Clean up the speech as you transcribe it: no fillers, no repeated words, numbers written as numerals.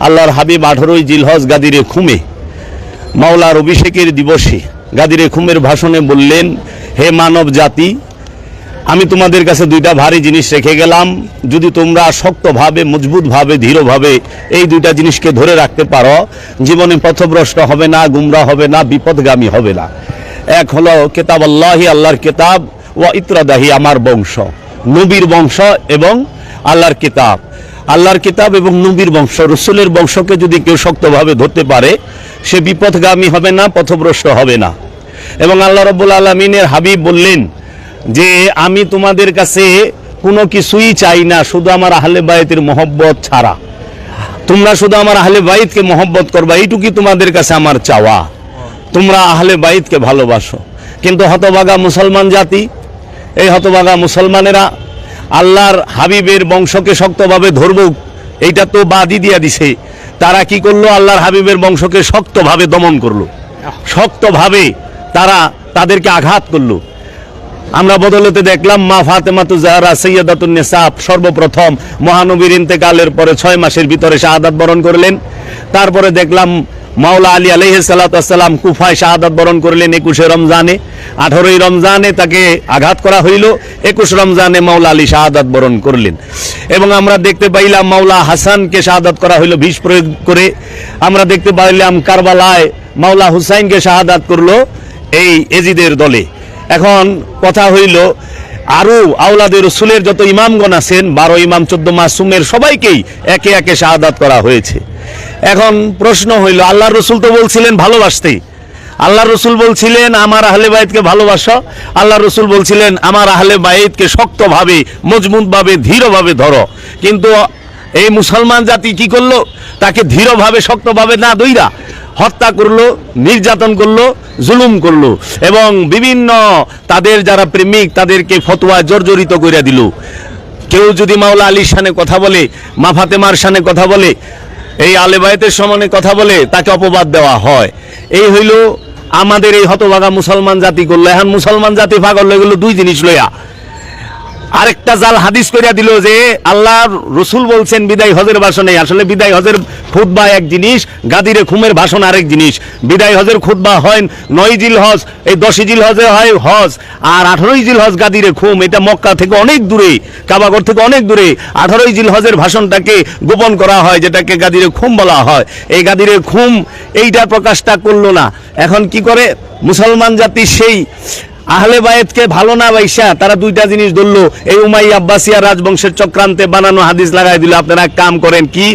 আল্লাহর হাবিব 18ই জিলহজ গাদিরে খুমে মাওলার অভিষেকের দিবসে গাদিরে খুমের ভাষণে বললেন, হে মানব জাতি, আমি তোমাদের কাছে দুইটা ভারী জিনিস রেখে গেলাম। যদি তোমরা শক্তভাবে, মজবুতভাবে, দৃঢ়ভাবে এই দুইটা জিনিসকে ধরে রাখতে পারো, জীবনে পথভ্রষ্ট হবে না, গুমরা হবে না, বিপদগামী হবে না। এক হলো কিতাব আল্লাহি, আল্লাহর কিতাব, ওয়া ইত্রাদাহি, আমার বংশ, নবীর বংশ এবং আল্লাহর কিতাব। আল্লাহর কিতাব এবং নবীর বংশ, রসুলের বংশকে যদি কেউ শক্তভাবে ধরতে পারে, সে বিপদগামী হবে না, পথভ্রষ্ট হবে না। এবং আল্লাহ রাব্বুল আলামিনের হাবিব বললেন যে আমি তোমাদের কাছে কোনো কিছুই চাই না, শুধু আমার আহলে বাইতের মহব্বত ছাড়া। তোমরা শুধু আমার আহলে বাইতকে মহব্বত করবা, এইটুকুই তোমাদের কাছে আমার চাওয়া। তোমরা আহলে বাইতকে ভালোবাসো। কিন্তু হতভাগা মুসলমান জাতি, এই হতভাগা মুসলমানেরা আল্লাহর হাবিবের বংশকে শক্তভাবে ধরব, এইটা তো বাদই দিয়া দিছে। তারা কি করলো? আল্লাহর হাবিবের বংশকে শক্তভাবে দমন করলো, শক্তভাবে তারা তাদেরকে আঘাত করলো। আমরা বদলতে দেখলাম মা ফাতেমাতু জাহরা সাইয়্যিদাতুন নিসা সর্বপ্রথম মহানবীর ইন্তেকালের পরে 6 মাসের ভিতরে শাহাদাত বরণ করলেন। তারপরে দেখলাম মাওলা আলী আলাইহিস সালাতু ওয়াস সালাম কুফায় শাহাদাত বরণ করলেন 21 রমজানে। 18ই রমজানে তাকে আঘাত করা হইল, 21 রমজানে মাওলা আলী শাহাদাত বরণ করলেন। এবং আমরা দেখতে পাইলাম মাওলা হাসানকে শাহাদাত করা হইল বিষ প্রয়োগ করে। আমরা দেখতে পাইলাম কারবালায় মাওলা হুসাইনকে শাহাদাত করলো এই এজিদের দলে। এখন কথা হইল, আরো আওলাদে রসুলের যত ইমামগণ আছেন, 12 ইমাম, 14 মাসুমের সবাইকেই একে একে শাহাদাত করা হয়েছে। এখন প্রশ্ন হইল, আল্লাহর রসুল তো বলছিলেন ভালোবাসতে, আল্লাহর রসুল বলছিলেন আমার আহলে বাইতকে ভালোবাসো, আল্লাহর রসুল বলছিলেন আমার আহলে বাইতকে শক্তভাবে, মজবুতভাবে, দৃঢ়ভাবে ধরো। কিন্তু এই মুসলমান জাতি কি করলো? তাকে দৃঢ়ভাবে, শক্তভাবে না দইরা হত্যা করলো, নির্যাতন করলো, জুলুম করলো এবং বিভিন্ন তাদের যারা প্রেমিক তাদেরকে ফতোয়া জর্জরিত করে দিল। কেউ যদি মাওলা আলীর শানে কথা বলে, মা ফাতেমার শানে কথা বলে, এই আহলে বাইতের সমানে কথা বলে, তাকে অপবাদ দেওয়া হয়। এই হইল আমাদের এই হতভাগা মুসলমান জাতি করলো। এখন মুসলমান জাতি পাগল হয়ে গেল দুই জিনিস লইয়া। আরেকটা জাল হাদিস করিয়া দিল যে আল্লাহর রসুল বলছেন বিদায় হজের ভাষণে। আসলে বিদায় হজের খুতবা এক জিনিস, গাদিরে খুমের ভাষণ আরেক জিনিস। বিদায় হজের খুতবা হয় 9 জিলহজ, এই 10 জিলহজে হয় হজ, আর 18 জিলহজ গাদিরে খুম। এটা মক্কা থেকে অনেক দূরে, কাবাগর থেকে অনেক দূরে। 18 জিলহজের ভাষণটাকে গোপন করা হয়, যেটাকে গাদিরে খুম বলা হয়। এই গাদিরে খুম এইটার প্রকাশটা করলো না। এখন কি করে মুসলমান জাতি সেই আহলে বায়েতকে ভালো না বাইসা তারা দুইটা জিনিস ধরলো। এই উমাইয়া আব্বাসিয়া রাজবংশের চক্রান্তে বানানো হাদিস লাগাই দিল। আপনারা এক কাম করেন, কি